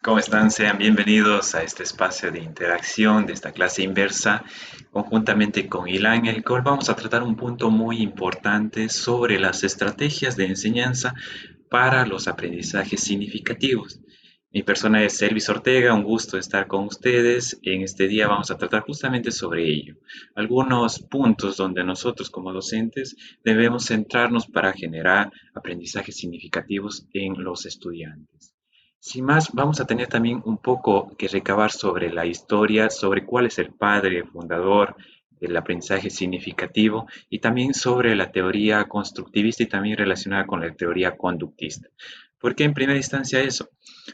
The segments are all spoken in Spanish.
¿Cómo están? Sean bienvenidos a este espacio de interacción de esta clase inversa, conjuntamente con Ilan, en el cual vamos a tratar un punto muy importante sobre las estrategias de enseñanza para los aprendizajes significativos. Mi persona es Elvis Ortega, un gusto estar con ustedes. En este día vamos a tratar justamente sobre ello. Algunos puntos donde nosotros como docentes debemos centrarnos para generar aprendizajes significativos en los estudiantes. Sin más, vamos a tener también un poco que recabar sobre la historia, sobre cuál es el padre fundador del aprendizaje significativo y también sobre la teoría constructivista y también relacionada con la teoría conductista. ¿Por qué en primera instancia eso?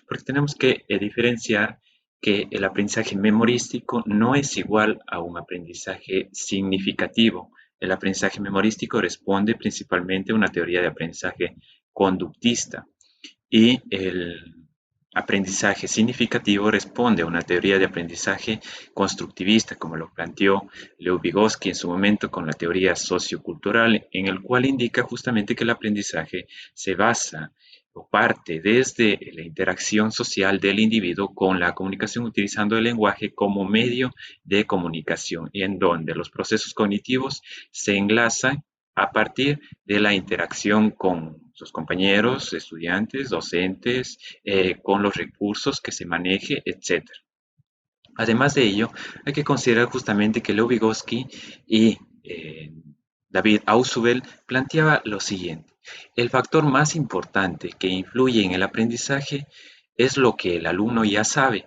Porque tenemos que diferenciar que el aprendizaje memorístico no es igual a un aprendizaje significativo. El aprendizaje memorístico responde principalmente a una teoría de aprendizaje conductista y el aprendizaje significativo responde a una teoría de aprendizaje constructivista, como lo planteó Lev Vygotsky en su momento con la teoría sociocultural, en el cual indica justamente que el aprendizaje se basa o parte desde la interacción social del individuo con la comunicación utilizando el lenguaje como medio de comunicación, y en donde los procesos cognitivos se enlazan a partir de la interacción con sus compañeros, estudiantes, docentes, con los recursos que se maneje, etcétera. Además de ello, hay que considerar justamente que Lev Vygotsky y David Ausubel planteaba lo siguiente: el factor más importante que influye en el aprendizaje es lo que el alumno ya sabe.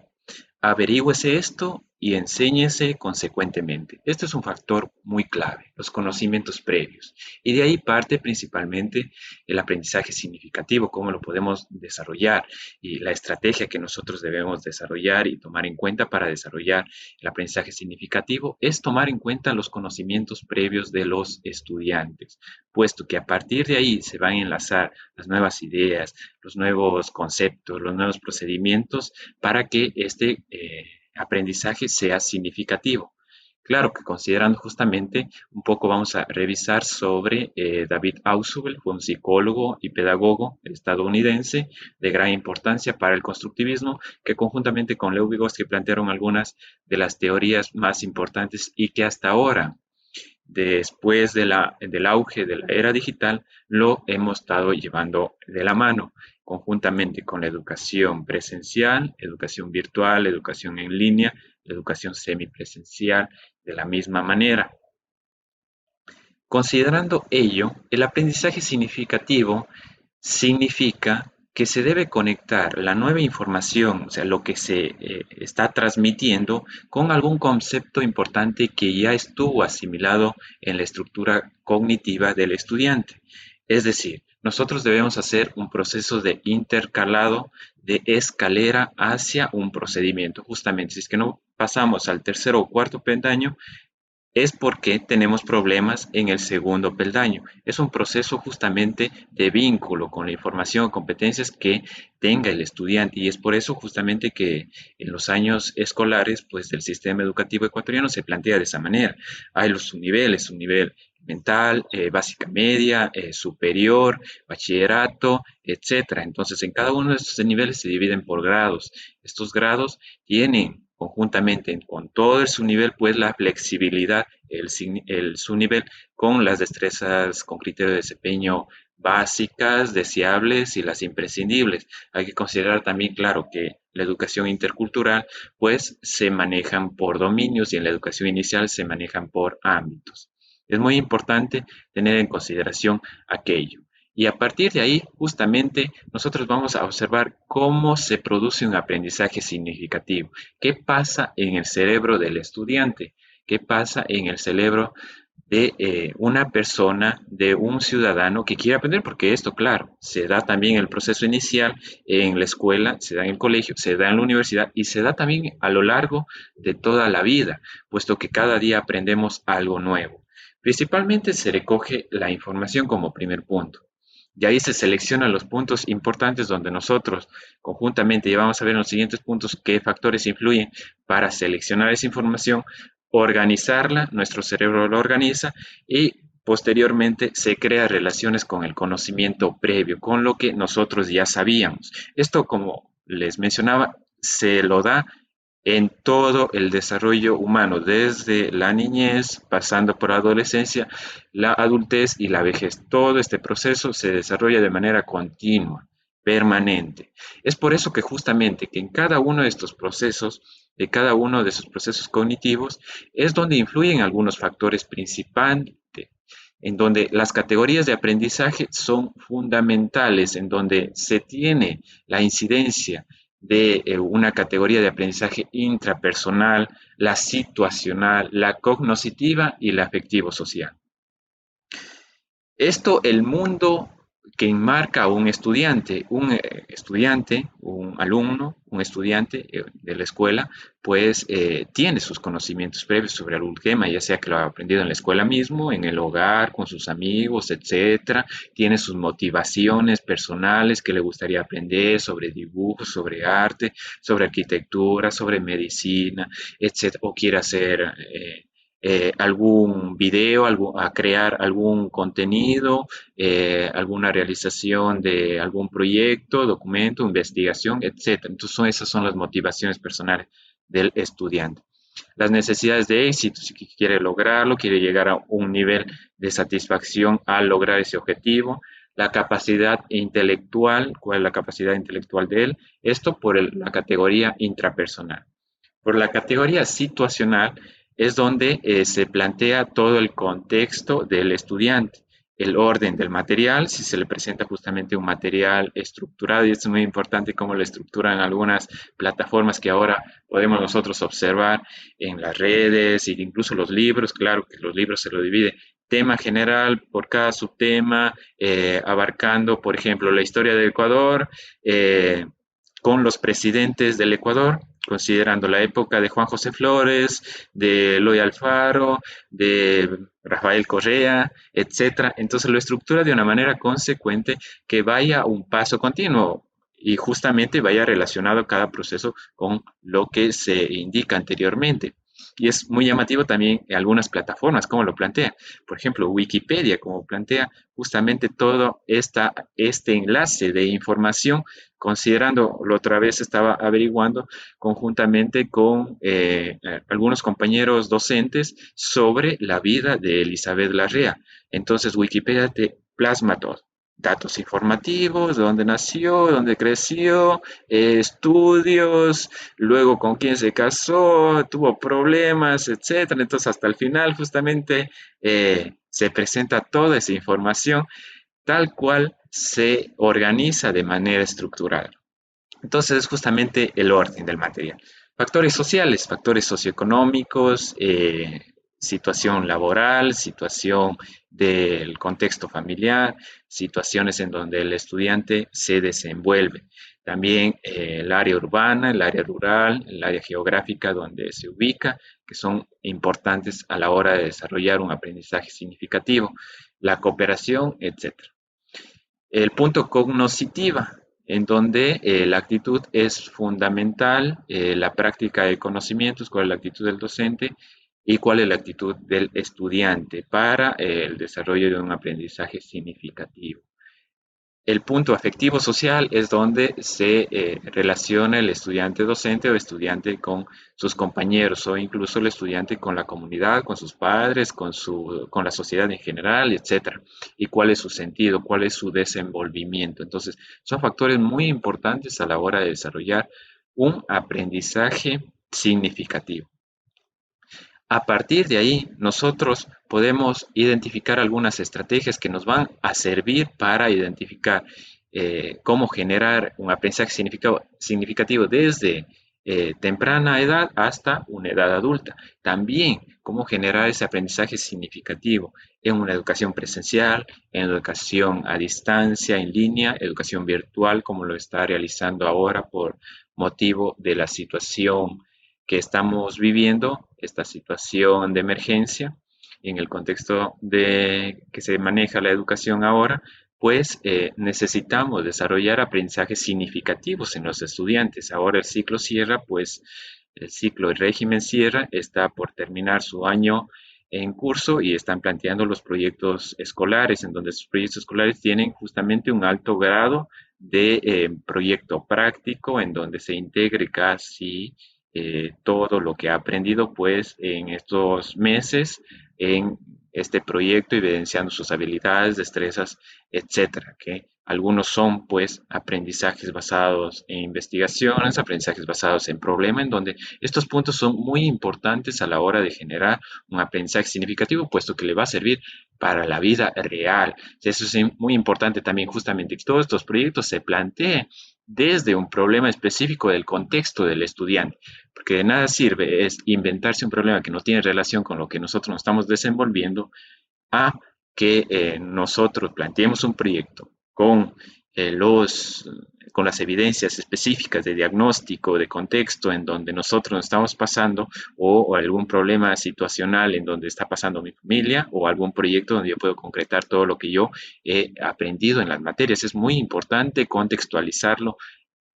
Averígüese esto y enséñese consecuentemente. Este es un factor muy clave, los conocimientos previos. Y de ahí parte principalmente el aprendizaje significativo, cómo lo podemos desarrollar y la estrategia que nosotros debemos desarrollar y tomar en cuenta para desarrollar el aprendizaje significativo es tomar en cuenta los conocimientos previos de los estudiantes, puesto que a partir de ahí se van a enlazar las nuevas ideas, los nuevos conceptos, los nuevos procedimientos para que este aprendizaje sea significativo. Claro que considerando justamente, un poco vamos a revisar sobre David Ausubel, fue un psicólogo y pedagogo estadounidense de gran importancia para el constructivismo, que conjuntamente con Lev Vygotsky plantearon algunas de las teorías más importantes y que hasta ahora, después del auge de la era digital, lo hemos estado llevando de la mano, conjuntamente con la educación presencial, educación virtual, educación en línea, la educación semipresencial, de la misma manera. Considerando ello, el aprendizaje significativo significa que se debe conectar la nueva información, o sea, lo que se está transmitiendo, con algún concepto importante que ya estuvo asimilado en la estructura cognitiva del estudiante. Es decir, nosotros debemos hacer un proceso de intercalado de escalera hacia un procedimiento. Justamente, si es que no pasamos al tercer o cuarto peldaño, es porque tenemos problemas en el segundo peldaño. Es un proceso justamente de vínculo con la información o competencias que tenga el estudiante, y es por eso justamente que en los años escolares pues del sistema educativo ecuatoriano se plantea de esa manera. Hay los subniveles, un nivel mental, básica media, superior, bachillerato, etcétera. Entonces, en cada uno de estos niveles se dividen por grados. Estos grados tienen conjuntamente con todo su nivel, pues la flexibilidad, su nivel con las destrezas con criterio de desempeño básicas, deseables y las imprescindibles. Hay que considerar también, claro, que la educación intercultural, pues se manejan por dominios y en la educación inicial se manejan por ámbitos. Es muy importante tener en consideración aquello. Y a partir de ahí, justamente, nosotros vamos a observar cómo se produce un aprendizaje significativo. ¿Qué pasa en el cerebro del estudiante? ¿Qué pasa en el cerebro de una persona, de un ciudadano que quiere aprender? Porque esto, claro, se da también en el proceso inicial en la escuela, se da en el colegio, se da en la universidad y se da también a lo largo de toda la vida, puesto que cada día aprendemos algo nuevo. Principalmente se recoge la información como primer punto. De ahí se seleccionan los puntos importantes donde nosotros conjuntamente, y vamos a ver en los siguientes puntos qué factores influyen para seleccionar esa información, organizarla, nuestro cerebro lo organiza y posteriormente se crea relaciones con el conocimiento previo, con lo que nosotros ya sabíamos. Esto, como les mencionaba, se lo da en todo el desarrollo humano, desde la niñez, pasando por la adolescencia, la adultez y la vejez. Todo este proceso se desarrolla de manera continua, permanente. Es por eso que justamente que en cada uno de estos procesos, de cada uno de esos procesos cognitivos, es donde influyen algunos factores principales, en donde las categorías de aprendizaje son fundamentales, en donde se tiene la incidencia de una categoría de aprendizaje intrapersonal, la situacional, la cognoscitiva y la afectivo-social. Esto, el mundo que enmarca a un estudiante, un alumno, un estudiante de la escuela, pues tiene sus conocimientos previos sobre algún tema, ya sea que lo ha aprendido en la escuela mismo, en el hogar, con sus amigos, etcétera. Tiene sus motivaciones personales que le gustaría aprender sobre dibujo, sobre arte, sobre arquitectura, sobre medicina, etcétera. O quiere hacer algún video, a crear algún contenido, alguna realización de algún proyecto, documento, investigación, etcétera. Entonces, esas son las motivaciones personales del estudiante. Las necesidades de éxito, si quiere lograrlo, quiere llegar a un nivel de satisfacción al lograr ese objetivo. La capacidad intelectual, ¿cuál es la capacidad intelectual de él? Esto por la categoría intrapersonal. Por la categoría situacional es donde se plantea todo el contexto del estudiante, el orden del material, si se le presenta justamente un material estructurado, y esto es muy importante cómo lo estructuran algunas plataformas que ahora podemos nosotros observar en las redes e incluso los libros. Claro que los libros se lo divide tema general por cada subtema, abarcando, por ejemplo, la historia del Ecuador, con los presidentes del Ecuador, considerando la época de Juan José Flores, de Eloy Alfaro, de Rafael Correa, etcétera. Entonces lo estructura de una manera consecuente que vaya un paso continuo y justamente vaya relacionado cada proceso con lo que se indica anteriormente. Y es muy llamativo también en algunas plataformas, como lo plantea. Por ejemplo, Wikipedia, como plantea justamente todo este enlace de información, considerando, la otra vez estaba averiguando conjuntamente con algunos compañeros docentes sobre la vida de Elizabeth Larrea. Entonces, Wikipedia te plasma todo. Datos informativos, de dónde nació, dónde creció, estudios, luego con quién se casó, tuvo problemas, etcétera. Entonces, hasta el final, justamente, se presenta toda esa información tal cual se organiza de manera estructurada. Entonces, es justamente el orden del material. Factores sociales, factores socioeconómicos, situación laboral, situación del contexto familiar, situaciones en donde el estudiante se desenvuelve. También el área urbana, el área rural, el área geográfica donde se ubica, que son importantes a la hora de desarrollar un aprendizaje significativo, la cooperación, etc. El punto cognoscitiva, en donde la actitud es fundamental, la práctica de conocimientos, cuál es la actitud del docente y cuál es la actitud del estudiante para el desarrollo de un aprendizaje significativo. El punto afectivo social es donde se relaciona el estudiante docente o estudiante con sus compañeros o incluso el estudiante con la comunidad, con sus padres, con la sociedad en general, etcétera. Y cuál es su sentido, cuál es su desenvolvimiento. Entonces, son factores muy importantes a la hora de desarrollar un aprendizaje significativo. A partir de ahí, nosotros podemos identificar algunas estrategias que nos van a servir para identificar cómo generar un aprendizaje significativo desde temprana edad hasta una edad adulta. También cómo generar ese aprendizaje significativo en una educación presencial, en educación a distancia, en línea, educación virtual, como lo está realizando ahora por motivo de la situación que estamos viviendo, esta situación de emergencia, en el contexto de que se maneja la educación ahora, pues necesitamos desarrollar aprendizajes significativos en los estudiantes. Ahora el ciclo cierra, pues el ciclo de régimen cierra, está por terminar su año en curso y están planteando los proyectos escolares, en donde sus proyectos escolares tienen justamente un alto grado de proyecto práctico en donde se integre casi todo lo que ha aprendido pues en estos meses en este proyecto, evidenciando sus habilidades, destrezas, etcétera, que algunos son pues aprendizajes basados en investigaciones, aprendizajes basados en problema, en donde estos puntos son muy importantes a la hora de generar un aprendizaje significativo, puesto que le va a servir para la vida real. Eso es muy importante también justamente que todos estos proyectos se planteen desde un problema específico del contexto del estudiante, porque de nada sirve es inventarse un problema que no tiene relación con lo que nosotros nos estamos desenvolviendo a que nosotros planteemos un proyecto eh, los, con las evidencias específicas de diagnóstico, de contexto en donde nosotros nos estamos pasando o algún problema situacional en donde está pasando mi familia o algún proyecto donde yo puedo concretar todo lo que yo he aprendido en las materias. Es muy importante contextualizarlo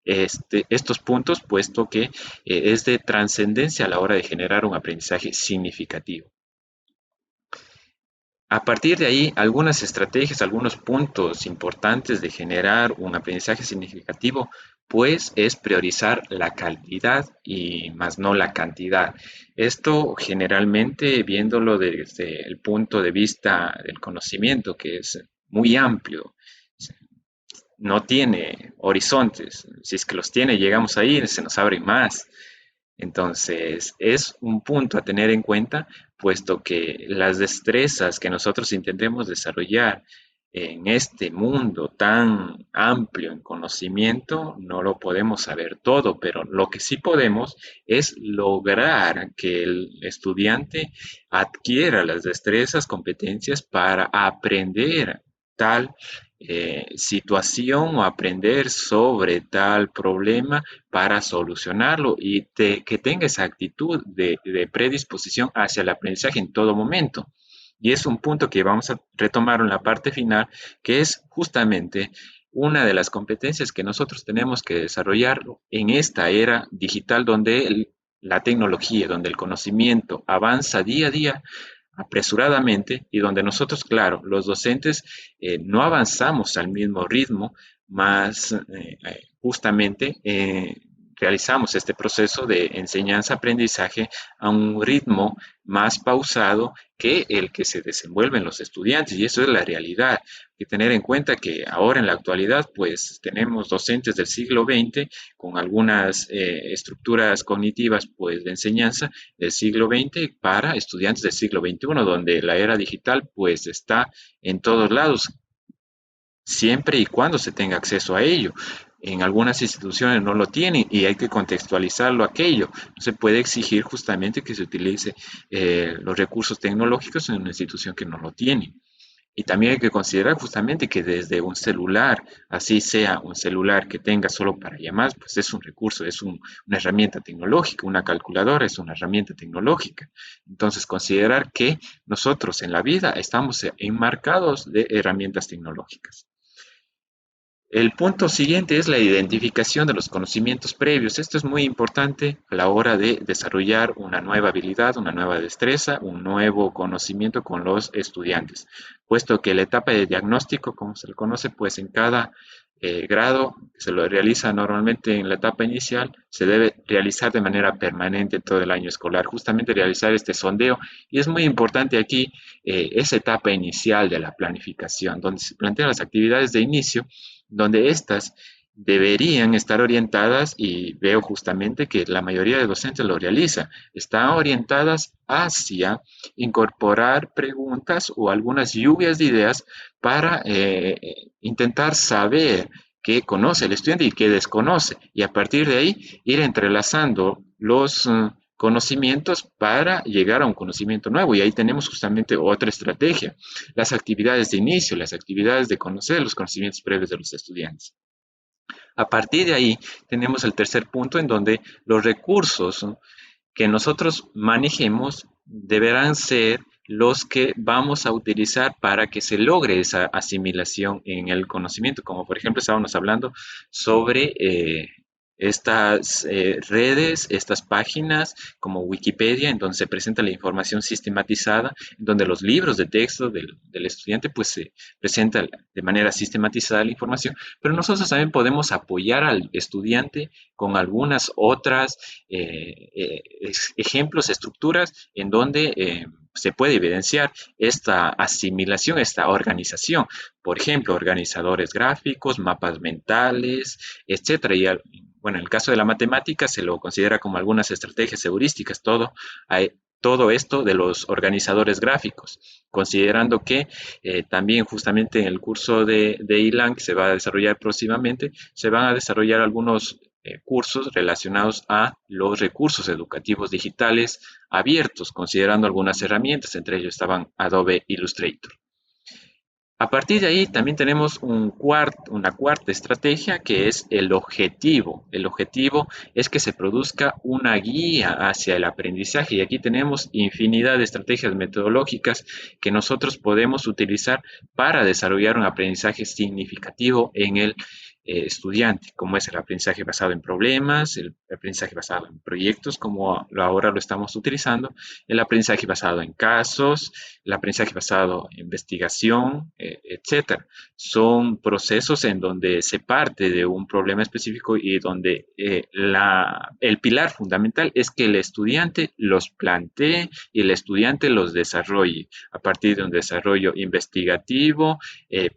estos puntos, puesto que es de trascendencia a la hora de generar un aprendizaje significativo. A partir de ahí, algunas estrategias, algunos puntos importantes de generar un aprendizaje significativo, pues es priorizar la calidad y más no la cantidad. Esto generalmente viéndolo desde el punto de vista del conocimiento, que es muy amplio, no tiene horizontes. Si es que los tiene, llegamos ahí, se nos abre más. Entonces, es un punto a tener en cuenta, puesto que las destrezas que nosotros intentemos desarrollar en este mundo tan amplio en conocimiento, no lo podemos saber todo, pero lo que sí podemos es lograr que el estudiante adquiera las destrezas, competencias para aprender tal situación o aprender sobre tal problema para solucionarlo y que tenga esa actitud de predisposición hacia el aprendizaje en todo momento. Y es un punto que vamos a retomar en la parte final, que es justamente una de las competencias que nosotros tenemos que desarrollar en esta era digital donde la tecnología, donde el conocimiento avanza día a día apresuradamente y donde nosotros, claro, los docentes no avanzamos al mismo ritmo, más justamente realizamos este proceso de enseñanza-aprendizaje a un ritmo más pausado que el que se desenvuelven los estudiantes, y eso es la realidad. Hay que tener en cuenta que ahora en la actualidad pues tenemos docentes del siglo XX con algunas estructuras cognitivas pues de enseñanza del siglo XX para estudiantes del siglo XXI, donde la era digital pues está en todos lados, siempre y cuando se tenga acceso a ello. En algunas instituciones no lo tienen y hay que contextualizarlo aquello. No se puede exigir justamente que se utilice los recursos tecnológicos en una institución que no lo tiene. Y también hay que considerar justamente que desde un celular, así sea un celular que tenga solo para llamadas, pues es un recurso, es una herramienta tecnológica, una calculadora es una herramienta tecnológica. Entonces, considerar que nosotros en la vida estamos enmarcados de herramientas tecnológicas. El punto siguiente es la identificación de los conocimientos previos. Esto es muy importante a la hora de desarrollar una nueva habilidad, una nueva destreza, un nuevo conocimiento con los estudiantes, puesto que la etapa de diagnóstico, como se le conoce, pues en cada grado se lo realiza normalmente en la etapa inicial, se debe realizar de manera permanente todo el año escolar, justamente realizar este sondeo. Y es muy importante aquí esa etapa inicial de la planificación, donde se plantean las actividades de inicio, donde éstas deberían estar orientadas, y veo justamente que la mayoría de docentes lo realiza, están orientadas hacia incorporar preguntas o algunas lluvias de ideas para intentar saber qué conoce el estudiante y qué desconoce, y a partir de ahí ir entrelazando los conocimientos para llegar a un conocimiento nuevo. Y ahí tenemos justamente otra estrategia, las actividades de inicio, las actividades de conocer los conocimientos previos de los estudiantes. A partir de ahí tenemos el tercer punto en donde los recursos que nosotros manejemos deberán ser los que vamos a utilizar para que se logre esa asimilación en el conocimiento, como por ejemplo estábamos hablando sobre estas redes, estas páginas como Wikipedia, en donde se presenta la información sistematizada, en donde los libros de texto del estudiante pues se presenta de manera sistematizada la información, pero nosotros también podemos apoyar al estudiante con algunas otras ejemplos, estructuras en donde se puede evidenciar esta asimilación, esta organización. Por ejemplo, organizadores gráficos, mapas mentales, etcétera. Y bueno, en el caso de la matemática se lo considera como algunas estrategias heurísticas, todo esto de los organizadores gráficos, considerando que también justamente en el curso de ILAN que se va a desarrollar próximamente, se van a desarrollar algunos cursos relacionados a los recursos educativos digitales abiertos, considerando algunas herramientas, entre ellos estaban Adobe Illustrator. A partir de ahí también tenemos una cuarta estrategia que es el objetivo. El objetivo es que se produzca una guía hacia el aprendizaje y aquí tenemos infinidad de estrategias metodológicas que nosotros podemos utilizar para desarrollar un aprendizaje significativo en el estudiante, como es el aprendizaje basado en problemas, el aprendizaje basado en proyectos, como ahora lo estamos utilizando, el aprendizaje basado en casos, el aprendizaje basado en investigación, etcétera. Son procesos en donde se parte de un problema específico y donde el pilar fundamental es que el estudiante los plantee y el estudiante los desarrolle a partir de un desarrollo investigativo,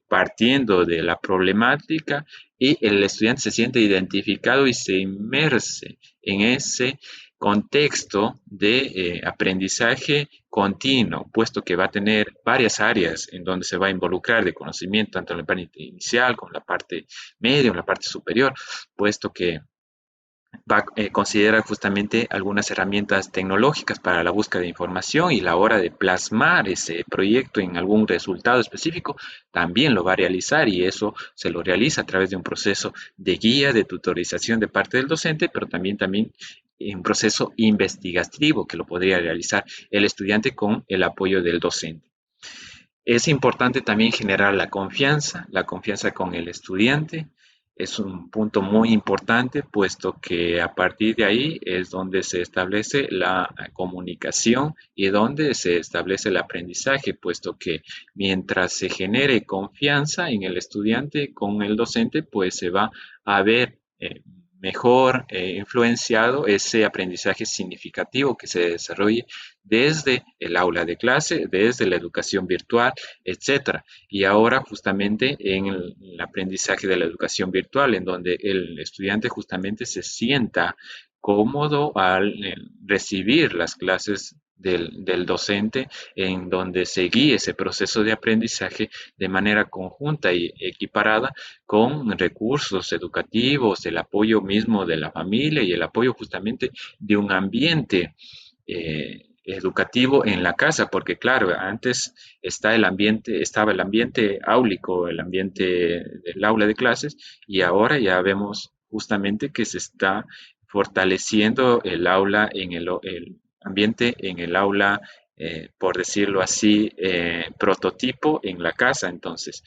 partiendo de la problemática y el estudiante se siente identificado y se inmerse en ese contexto de aprendizaje continuo, puesto que va a tener varias áreas en donde se va a involucrar de conocimiento, tanto en la parte inicial como en la parte media o en la parte superior, puesto que va a considerar justamente algunas herramientas tecnológicas para la búsqueda de información y la hora de plasmar ese proyecto en algún resultado específico, también lo va a realizar y eso se lo realiza a través de un proceso de guía, de tutorización de parte del docente, pero también un proceso investigativo que lo podría realizar el estudiante con el apoyo del docente. Es importante también generar la confianza con el estudiante. Es un punto muy importante, puesto que a partir de ahí es donde se establece la comunicación y donde se establece el aprendizaje, puesto que mientras se genere confianza en el estudiante con el docente, pues se va a ver mejor influenciado ese aprendizaje significativo que se desarrolle desde el aula de clase, desde la educación virtual, etcétera. Y ahora justamente en el aprendizaje de la educación virtual, en donde el estudiante justamente se sienta cómodo al recibir las clases del docente, en donde se guíe ese proceso de aprendizaje de manera conjunta y equiparada con recursos educativos, el apoyo mismo de la familia y el apoyo justamente de un ambiente educativo en la casa, porque claro, antes estaba el ambiente áulico, el ambiente del aula de clases, y ahora ya vemos justamente que se está fortaleciendo el aula el ambiente en el aula, por decirlo así, prototipo en la casa. Entonces,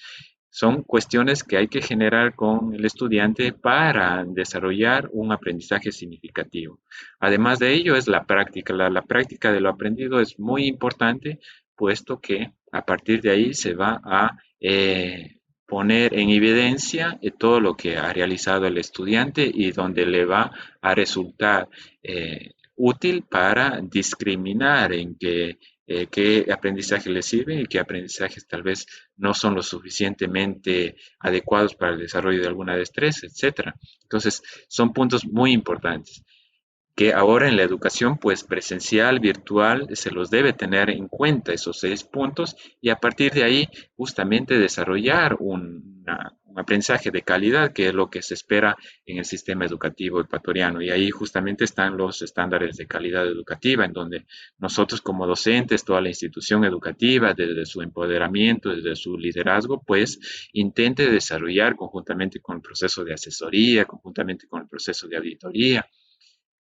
son cuestiones que hay que generar con el estudiante para desarrollar un aprendizaje significativo. Además de ello, es la práctica. La práctica de lo aprendido es muy importante, puesto que a partir de ahí se va a poner en evidencia todo lo que ha realizado el estudiante y donde le va a resultar útil para discriminar en qué aprendizaje le sirve y qué aprendizajes tal vez no son lo suficientemente adecuados para el desarrollo de alguna destreza, etcétera. Entonces, son puntos muy importantes que ahora en la educación pues presencial, virtual, se los debe tener en cuenta esos 6 puntos y a partir de ahí justamente desarrollar un aprendizaje de calidad, que es lo que se espera en el sistema educativo ecuatoriano. Y ahí justamente están los estándares de calidad educativa, en donde nosotros como docentes, toda la institución educativa, desde su empoderamiento, desde su liderazgo, pues intente desarrollar conjuntamente con el proceso de asesoría, conjuntamente con el proceso de auditoría,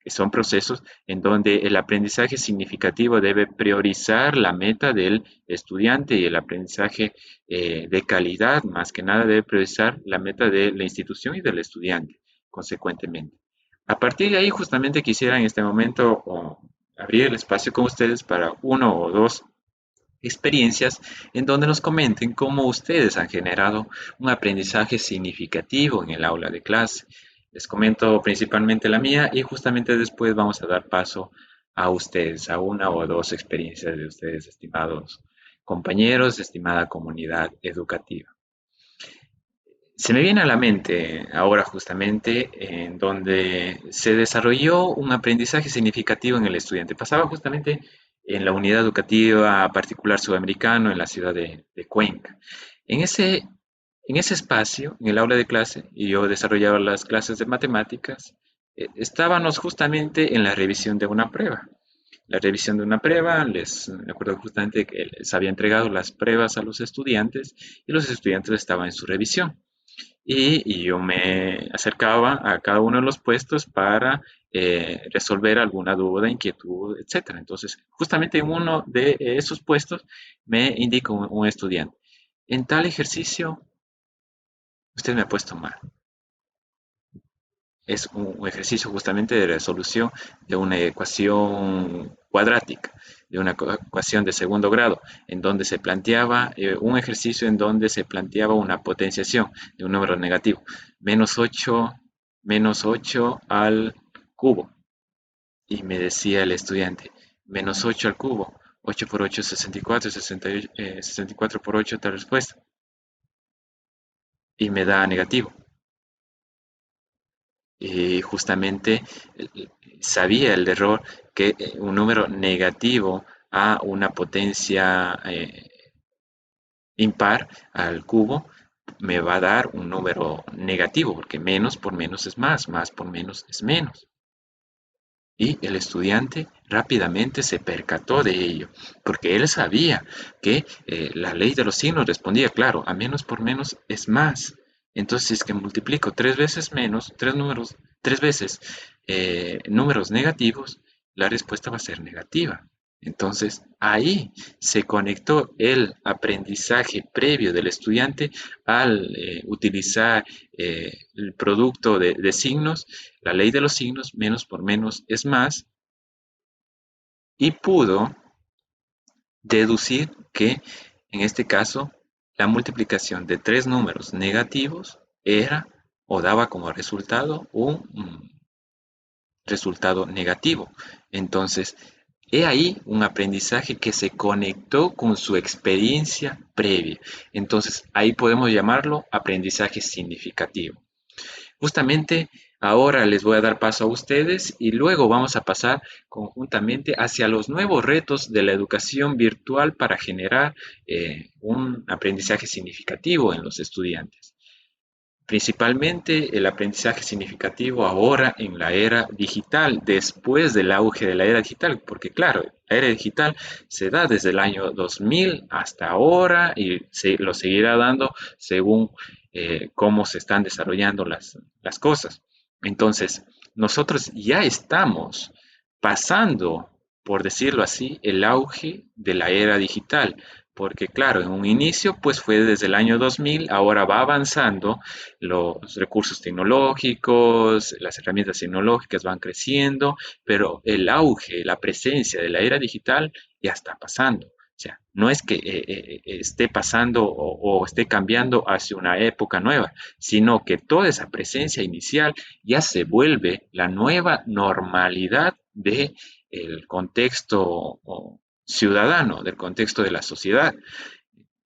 que son procesos en donde el aprendizaje significativo debe priorizar la meta del estudiante y el aprendizaje de calidad, más que nada, debe priorizar la meta de la institución y del estudiante, consecuentemente. A partir de ahí, justamente quisiera en este momento abrir el espacio con ustedes para uno o dos experiencias en donde nos comenten cómo ustedes han generado un aprendizaje significativo en el aula de clase. Les comento principalmente la mía y justamente después vamos a dar paso a ustedes, a una o dos experiencias de ustedes, estimados compañeros, estimada comunidad educativa. Se me viene a la mente ahora justamente en donde se desarrolló un aprendizaje significativo en el estudiante. Pasaba justamente en la unidad educativa particular sudamericano en la ciudad de Cuenca. En ese, en ese espacio, en el aula de clase, y yo desarrollaba las clases de matemáticas, estábamos justamente en la revisión de una prueba. La revisión de una prueba, me acuerdo justamente que les había entregado las pruebas a los estudiantes y los estudiantes estaban en su revisión y yo me acercaba a cada uno de los puestos para resolver alguna duda, inquietud, etcétera. Entonces, justamente en uno de esos puestos me indica un estudiante, en tal ejercicio usted me ha puesto mal. Es un ejercicio justamente de resolución de una ecuación cuadrática, de una ecuación de segundo grado, en donde se planteaba un ejercicio en donde se planteaba una potenciación de un número negativo, menos 8 al cubo. Y me decía el estudiante, menos 8 al cubo, 8 por 8 es 64, 64 por 8 tal respuesta. Y me da negativo. Y justamente sabía el error que un número negativo a una potencia impar al cubo me va a dar un número negativo, porque menos por menos es más por menos es menos. Y el estudiante rápidamente se percató de ello, porque él sabía que la ley de los signos respondía, claro, a menos por menos es más. Entonces, si es que multiplico tres veces menos, tres veces números negativos, la respuesta va a ser negativa. Entonces, ahí se conectó el aprendizaje previo del estudiante al utilizar el producto de signos, la ley de los signos, menos por menos es más, y pudo deducir que, en este caso, la multiplicación de tres números negativos era o daba como resultado un resultado negativo. Entonces, he ahí un aprendizaje que se conectó con su experiencia previa. Entonces, ahí podemos llamarlo aprendizaje significativo. Justamente ahora les voy a dar paso a ustedes y luego vamos a pasar conjuntamente hacia los nuevos retos de la educación virtual para generar un aprendizaje significativo en los estudiantes. Principalmente el aprendizaje significativo ahora en la era digital, después del auge de la era digital, porque claro, la era digital se da desde el año 2000 hasta ahora y lo seguirá dando según cómo se están desarrollando las cosas. Entonces, nosotros ya estamos pasando, por decirlo así, el auge de la era digital. Porque claro, en un inicio pues fue desde el año 2000, ahora va avanzando, los recursos tecnológicos, las herramientas tecnológicas van creciendo, pero el auge, la presencia de la era digital ya está pasando. O sea, no es que esté pasando o esté cambiando hacia una época nueva, sino que toda esa presencia inicial ya se vuelve la nueva normalidad del contexto ciudadano, del contexto de la sociedad.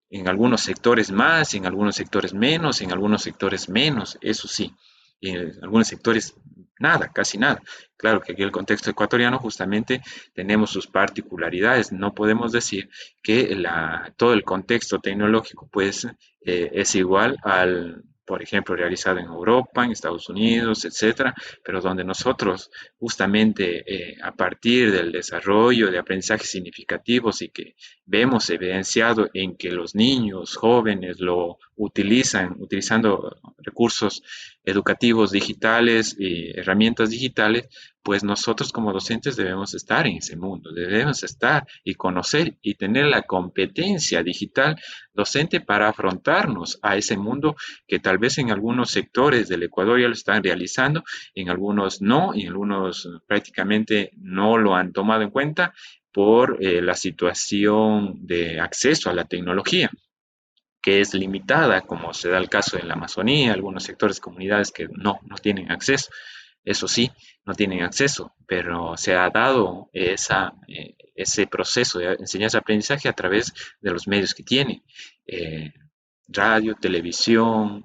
En algunos sectores más, en algunos sectores menos, en algunos sectores menos, eso sí. En algunos sectores nada, casi nada. Claro que aquí en el contexto ecuatoriano justamente tenemos sus particularidades. No podemos decir que todo el contexto tecnológico pues es igual al, por ejemplo, realizado en Europa, en Estados Unidos, etcétera, pero donde nosotros justamente a partir del desarrollo de aprendizajes significativos y que vemos evidenciado en que los niños, jóvenes lo utilizando recursos educativos digitales y herramientas digitales, pues nosotros como docentes debemos estar en ese mundo, debemos estar y conocer y tener la competencia digital docente para afrontarnos a ese mundo que tal vez en algunos sectores del Ecuador ya lo están realizando, en algunos no, y en algunos prácticamente no lo han tomado en cuenta por la situación de acceso a la tecnología, que es limitada, como se da el caso en la Amazonía, algunos sectores, comunidades que no tienen acceso. Eso sí, no tienen acceso, pero se ha dado ese proceso de enseñanza-aprendizaje a través de los medios que tienen. Eh, Radio, televisión,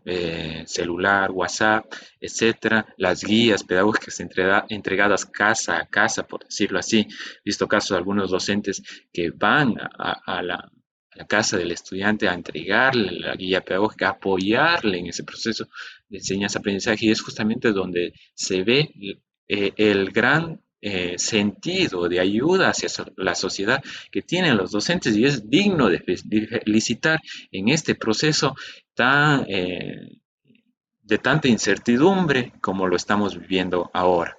celular, WhatsApp, etcétera, las guías pedagógicas entregadas casa a casa, por decirlo así. He visto casos de algunos docentes que van a la casa del estudiante a entregarle la guía pedagógica, a apoyarle en ese proceso de enseñanza-aprendizaje, y es justamente donde se ve el gran sentido de ayuda hacia la sociedad que tienen los docentes, y es digno de felicitar en este proceso tan, de tanta incertidumbre como lo estamos viviendo ahora.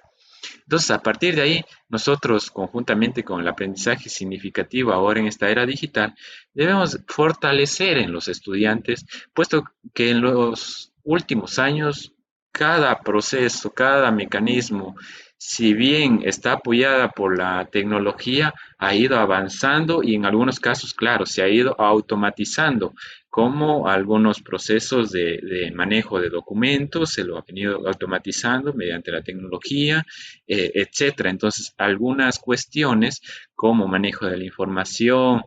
Entonces, a partir de ahí, nosotros, conjuntamente con el aprendizaje significativo ahora en esta era digital, debemos fortalecer en los estudiantes, puesto que en los últimos años, cada proceso, cada mecanismo, si bien está apoyada por la tecnología, ha ido avanzando y en algunos casos, claro, se ha ido automatizando, como algunos procesos de manejo de documentos, se lo ha venido automatizando mediante la tecnología, etcétera. Entonces, algunas cuestiones como manejo de la información,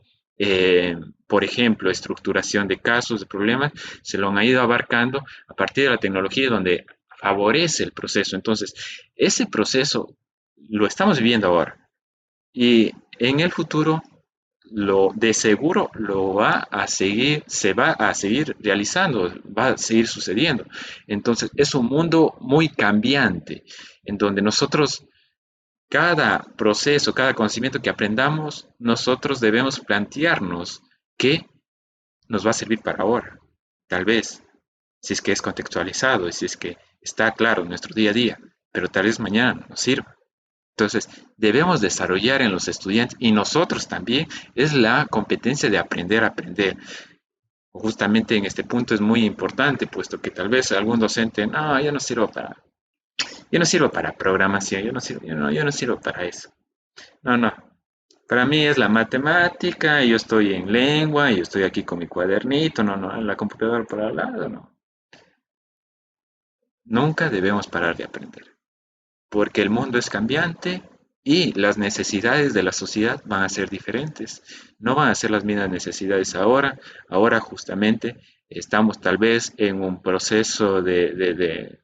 por ejemplo, estructuración de casos, de problemas, se lo han ido abarcando a partir de la tecnología donde favorece el proceso. Entonces, ese proceso lo estamos viviendo ahora y en el futuro lo de seguro lo va a seguir, se va a seguir realizando, va a seguir sucediendo. Entonces, es un mundo muy cambiante en donde nosotros cada proceso, cada conocimiento que aprendamos, nosotros debemos plantearnos qué nos va a servir para ahora. Tal vez, si es que es contextualizado y si es que está claro en nuestro día a día, pero tal vez mañana nos sirva. Entonces, debemos desarrollar en los estudiantes y nosotros también es la competencia de aprender a aprender. Justamente en este punto es muy importante, puesto que tal vez algún docente, no, yo no sirvo para programación, yo no sirvo para eso. No, no. Para mí es la matemática, y yo estoy en lengua, y yo estoy aquí con mi cuadernito, no, la computadora por al lado, no. Nunca debemos parar de aprender, porque el mundo es cambiante y las necesidades de la sociedad van a ser diferentes. No van a ser las mismas necesidades ahora. Ahora justamente estamos tal vez en un proceso de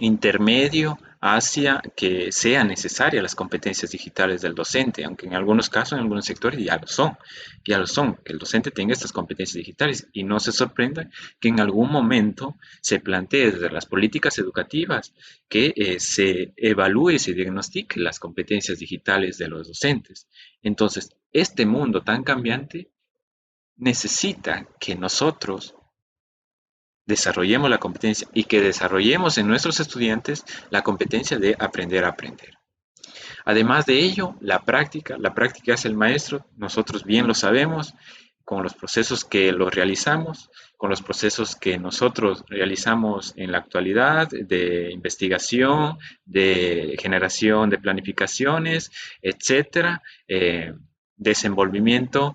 intermedio hacia que sean necesarias las competencias digitales del docente, aunque en algunos casos, en algunos sectores ya lo son, que el docente tenga estas competencias digitales y no se sorprenda que en algún momento se plantee desde las políticas educativas que se evalúe y se diagnostique las competencias digitales de los docentes. Entonces, este mundo tan cambiante necesita que nosotros desarrollemos la competencia y que desarrollemos en nuestros estudiantes la competencia de aprender a aprender. Además de ello, la práctica es el maestro, nosotros bien lo sabemos, con los procesos que lo realizamos, con los procesos que nosotros realizamos en la actualidad de investigación, de generación de planificaciones, etcétera, desenvolvimiento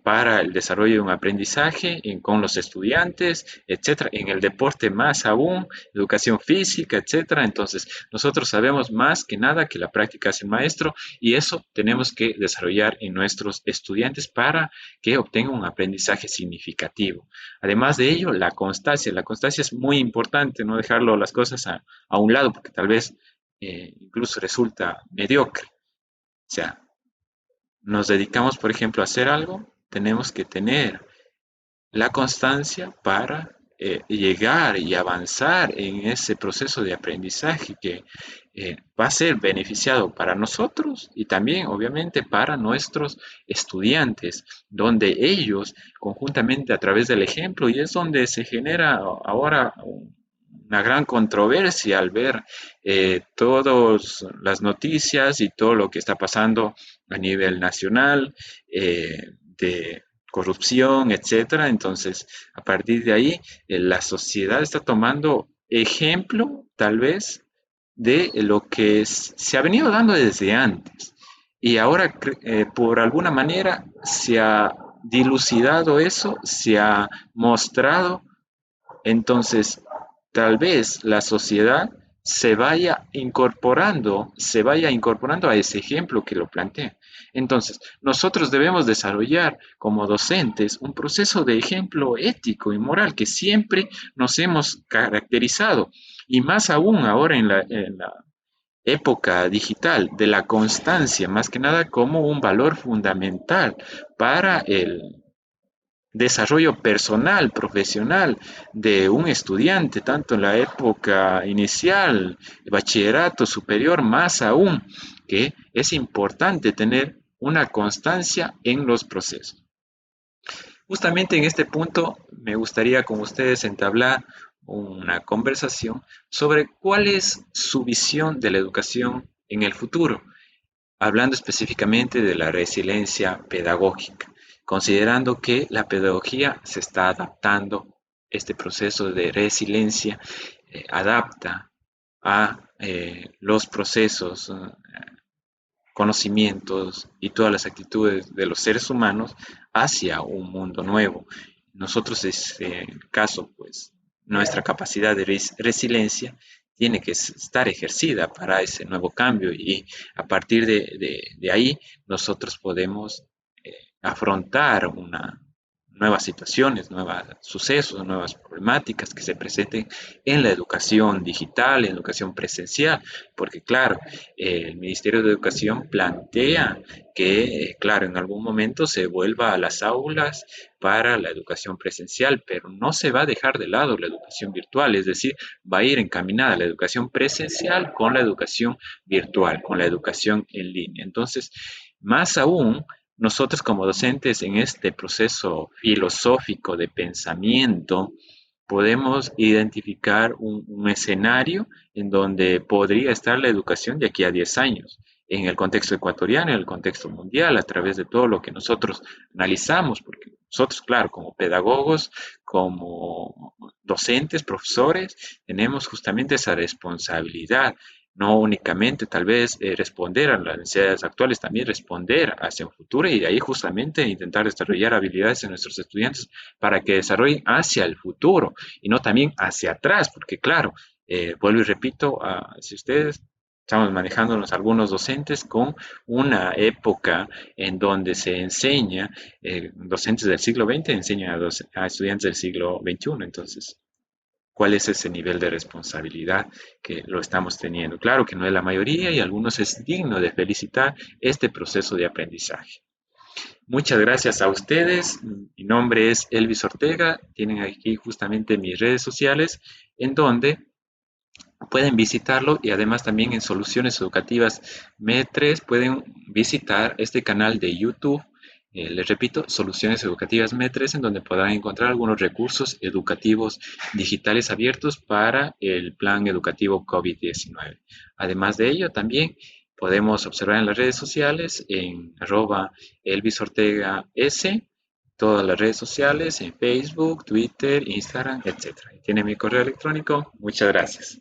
para el desarrollo de un aprendizaje con los estudiantes, etcétera, en el deporte más aún, educación física, etcétera. Entonces, nosotros sabemos más que nada que la práctica es el maestro y eso tenemos que desarrollar en nuestros estudiantes para que obtengan un aprendizaje significativo. Además de ello, la constancia es muy importante, no dejarlo las cosas a un lado porque tal vez incluso resulta mediocre. O sea, nos dedicamos, por ejemplo, a hacer algo, tenemos que tener la constancia para llegar y avanzar en ese proceso de aprendizaje que va a ser beneficiado para nosotros y también obviamente para nuestros estudiantes, donde ellos conjuntamente a través del ejemplo, y es donde se genera ahora una gran controversia al ver todas las noticias y todo lo que está pasando a nivel nacional, de corrupción, etcétera. Entonces, a partir de ahí, la sociedad está tomando ejemplo, tal vez, de lo que se ha venido dando desde antes. Y ahora, por alguna manera, se ha dilucidado eso, se ha mostrado. Entonces, tal vez la sociedad se vaya incorporando a ese ejemplo que lo plantea. Entonces, nosotros debemos desarrollar como docentes un proceso de ejemplo ético y moral que siempre nos hemos caracterizado, y más aún ahora en la época digital, de la constancia, más que nada como un valor fundamental para el desarrollo personal, profesional de un estudiante, tanto en la época inicial, bachillerato superior, más aún, que es importante tener una constancia en los procesos. Justamente en este punto me gustaría con ustedes entablar una conversación sobre cuál es su visión de la educación en el futuro, hablando específicamente de la resiliencia pedagógica, considerando que la pedagogía se está adaptando, este proceso de resiliencia adapta a los procesos, conocimientos y todas las actitudes de los seres humanos hacia un mundo nuevo. Nosotros, en este caso, pues, nuestra capacidad de resiliencia tiene que estar ejercida para ese nuevo cambio, y a partir de ahí nosotros podemos afrontar nuevas situaciones, nuevos sucesos, nuevas problemáticas que se presenten en la educación digital, en la educación presencial, porque claro, el Ministerio de Educación plantea que, claro, en algún momento se vuelva a las aulas para la educación presencial, pero no se va a dejar de lado la educación virtual, es decir, va a ir encaminada la educación presencial con la educación virtual, con la educación en línea. Entonces, más aún, nosotros como docentes en este proceso filosófico de pensamiento podemos identificar un escenario en donde podría estar la educación de aquí a 10 años, en el contexto ecuatoriano, en el contexto mundial, a través de todo lo que nosotros analizamos, porque nosotros, claro, como pedagogos, como docentes, profesores, tenemos justamente esa responsabilidad, no únicamente tal vez responder a las necesidades actuales, también responder hacia un futuro, y de ahí justamente intentar desarrollar habilidades en nuestros estudiantes para que desarrollen hacia el futuro y no también hacia atrás, porque claro, vuelvo y repito, si ustedes estamos manejándonos algunos docentes con una época en donde se enseña, docentes del siglo XX enseñan a estudiantes del siglo XXI, entonces cuál es ese nivel de responsabilidad que lo estamos teniendo. Claro que no es la mayoría y a algunos es digno de felicitar este proceso de aprendizaje. Muchas gracias a ustedes. Mi nombre es Elvis Ortega. Tienen aquí justamente mis redes sociales en donde pueden visitarlo, y además también en Soluciones Educativas MED3 pueden visitar este canal de YouTube. Les repito, Soluciones Educativas MED3, en donde podrán encontrar algunos recursos educativos digitales abiertos para el plan educativo COVID-19. Además de ello, también podemos observar en las redes sociales en @ElvisOrtegaS, todas las redes sociales, en Facebook, Twitter, Instagram, etc. Tiene mi correo electrónico. Muchas gracias.